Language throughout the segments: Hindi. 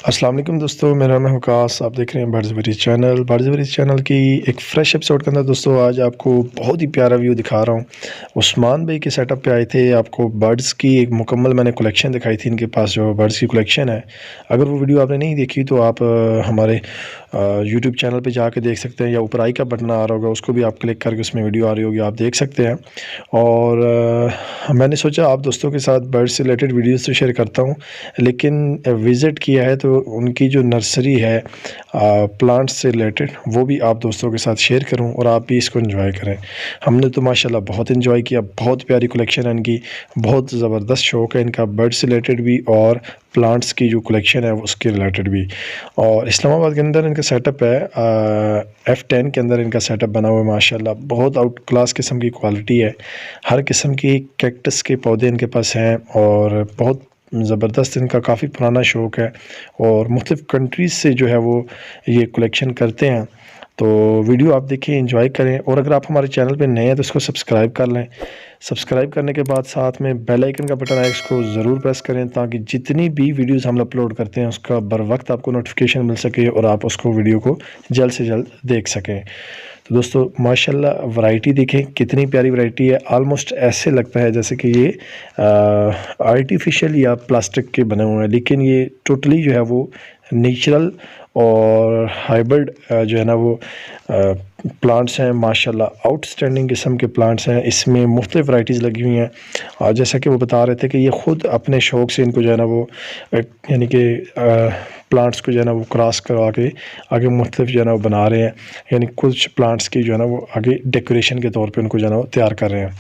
अस्सलाम वालेकुम दोस्तों, मेरा नाम है वकास। आप देख रहे हैं बर्ड्स चैनल। बर्ड्स चैनल की एक फ़्रेश एपिसोड के अंदर दोस्तों आज आपको बहुत ही प्यारा व्यू दिखा रहा हूँ। उस्मान भाई के सेटअप पे आए थे। आपको बर्ड्स की एक मुकम्मल मैंने कलेक्शन दिखाई थी। इनके पास जो बर्ड्स की कलेक्शन है, अगर वो वीडियो आपने नहीं देखी तो आप हमारे यूट्यूब चैनल पे जाके देख सकते हैं, या ऊपर आई का बटन आ रहा होगा, उसको भी आप क्लिक करके उसमें वीडियो आ रही होगी, आप देख सकते हैं। और मैंने सोचा आप दोस्तों के साथ बर्ड्स से रिलेटेड वीडियोज़ तो शेयर करता हूँ, लेकिन विज़िट किया है तो उनकी जो नर्सरी है प्लांट्स से रिलेटेड, वो भी आप दोस्तों के साथ शेयर करूं और आप भी इसको एंजॉय करें। हमने तो माशाल्लाह बहुत एंजॉय किया। बहुत प्यारी कलेक्शन है इनकी, बहुत ज़बरदस्त शौक़ है इनका बर्ड से रिलेटेड भी और प्लांट्स की जो कलेक्शन है उसके रिलेटेड भी। और इस्लामाबाद के अंदर इनका सेटअप है, F10 के अंदर इनका सेटअप बना हुआ है। माशाल्लाह बहुत आउट क्लास किस्म की क्वालिटी है। हर किस्म की कैक्टस के पौधे इनके पास हैं और बहुत ज़बरदस्त इनका काफ़ी पुराना शौक़ है और मुख्तलिफ़ कंट्रीज़ से जो है वो ये कलेक्शन करते हैं। तो वीडियो आप देखें, एंजॉय करें। और अगर आप हमारे चैनल पे नए हैं तो इसको सब्सक्राइब कर लें। सब्सक्राइब करने के बाद साथ में बेल आइकन का बटन है, इसको ज़रूर प्रेस करें ताकि जितनी भी वीडियोज़ हम अपलोड करते हैं उसका बर वक्त आपको नोटिफिकेशन मिल सके और आप उसको वीडियो को जल्द से जल्द देख सकें। तो दोस्तों माशाल्लाह वैरायटी देखें कितनी प्यारी वैरायटी है। ऑलमोस्ट ऐसे लगता है जैसे कि ये आर्टिफिशियल या प्लास्टिक के बने हुए हैं, लेकिन ये टोटली जो है वो नेचुरल और हाइब्रिड जो है ना वो प्लांट्स हैं। माशाल्लाह आउटस्टैंडिंग किस्म के प्लांट्स हैं। इसमें मुख्तलिफ़ वैरायटीज़ लगी हुई हैं और जैसा कि वो बता रहे थे कि ये ख़ुद अपने शौक़ से इनको जो है ना वो यानी कि प्लांट्स को जो है ना वो क्रॉस करवा के आगे मुख्तलिफ जो है ना वो बना रहे हैं। यानी कुछ प्लांट्स की जो है ना वो आगे डेकोरेशन के तौर पे उनको जो है ना वो तैयार कर रहे हैं।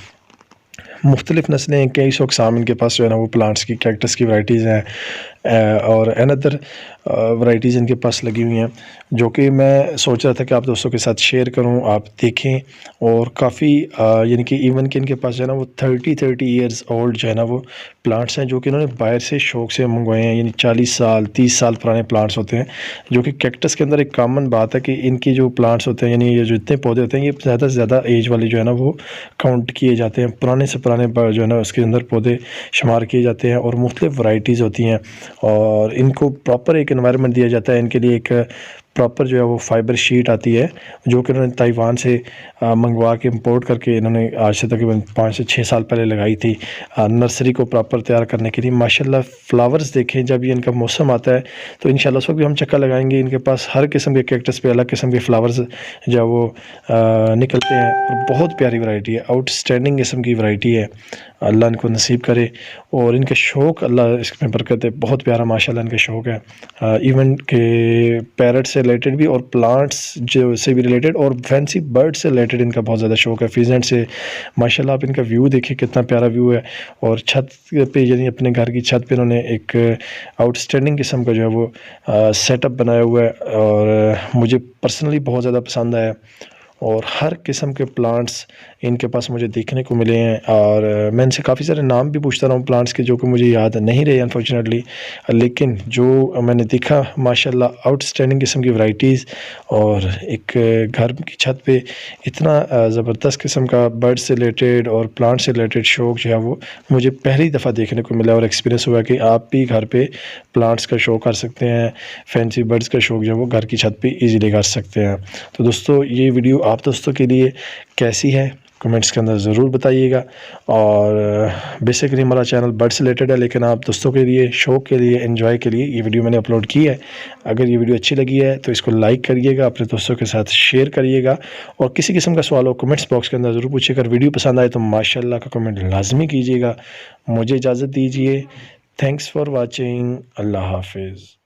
मुख्तलिफ़ नस्लें, कई सौ अक़साम इनके पास जो है ना वो प्लांट्स की कैक्टस की वैरायटीज़ हैं और अनदर वैरायटीज़ इनके पास लगी हुई हैं, जो कि मैं सोच रहा था कि आप दोस्तों के साथ शेयर करूं, आप देखें। और काफ़ी यानी कि इवन कि इनके पास जो है ना वो 30 ईयर्स ओल्ड जो है ना वो प्लांट्स हैं, जो कि इन्होंने बाहर से शौक़ से मंगवाए हैं। यानी 40 साल 30 साल पुराने प्लांट्स होते हैं, जो कि कैक्टस के अंदर एक कॉमन बात है कि इनकी जो प्लांट्स होते हैं, यानी ये जो इतने पौधे होते हैं, ये ज़्यादा से ज़्यादा एज वाले जो है ना वो काउंट किए जाते हैं। पुराने से पुराने जो है ना उसके अंदर पौधे शुमार किए जाते हैं और मुख्तलिफ़ वैरायटीज़ होती हैं और इनको प्रॉपर एक एनवायरनमेंट दिया जाता है। इनके लिए एक प्रॉपर जो है वो फाइबर शीट आती है, जो कि उन्होंने ताइवान से मंगवा के इंपोर्ट करके इन्होंने आज से तकरीबन 5 से 6 साल पहले लगाई थी नर्सरी को प्रॉपर तैयार करने के लिए। माशाल्लाह फ्लावर्स देखें, जब ये इनका मौसम आता है तो इंशाल्लाह उस वक्त भी हम चक्कर लगाएंगे। इनके पास हर किस्म के कैक्टस पे अलग किस्म के फ्लावर्स जो है वो निकलते हैं और बहुत प्यारी वैरायटी है, आउटस्टैंडिंग किस्म की वैरायटी है। अल्लाह इनको नसीब करे और इनका शौक़, अल्लाह इसमें बरकत है। बहुत प्यारा माशाल्लाह इनका शौक़ है। इवन के पैरट से रिलेटेड भी और प्लांट्स जो से भी रिलेटेड और फैंसी बर्ड से रिलेटेड इनका बहुत ज़्यादा शौक़ है। फिजेंट से माशाल्लाह आप इनका व्यू देखिए कितना प्यारा व्यू है। और छत पे, यानी अपने घर की छत पे इन्होंने एक आउटस्टैंडिंग किस्म का जो है वो सेटअप बनाया हुआ है और मुझे पर्सनली बहुत ज़्यादा पसंद आया। और हर किस्म के प्लांट्स इनके पास मुझे देखने को मिले हैं और मैं इनसे काफ़ी सारे नाम भी पूछता रहा हूँ प्लांट्स के, जो कि मुझे याद नहीं रहे अनफॉर्चुनेटली, लेकिन जो मैंने देखा माशाल्लाह आउटस्टैंडिंग किस्म की वैरायटीज़। और एक घर की छत पे इतना ज़बरदस्त किस्म का बर्ड से रिलेटेड और प्लांट से रिलेटेड शौक़ जो है वो मुझे पहली दफ़ा देखने को मिला और एक्सपीरियंस हुआ कि आप भी घर पे प्लांट्स का शौक़ कर सकते हैं, फैंसी बर्ड्स का शौक़ जो है वो घर की छत पे ईज़िली कर सकते हैं। तो दोस्तों ये वीडियो आप दोस्तों के लिए कैसी है कमेंट्स के अंदर ज़रूर बताइएगा। और बेसिकली हमारा चैनल बर्ड से रिलेटेड है, लेकिन आप दोस्तों के लिए, शौक़ के लिए, एंजॉय के लिए ये वीडियो मैंने अपलोड की है। अगर ये वीडियो अच्छी लगी है तो इसको लाइक करिएगा, अपने दोस्तों के साथ शेयर करिएगा और किसी किस्म का सवाल हो कमेंट्स बॉक्स के अंदर ज़रूर पूछिए। अगर वीडियो पसंद आए तो माशाल्लाह का कमेंट लाजमी कीजिएगा। मुझे इजाज़त दीजिए। Thanks for watching. अल्लाह हाफिज़।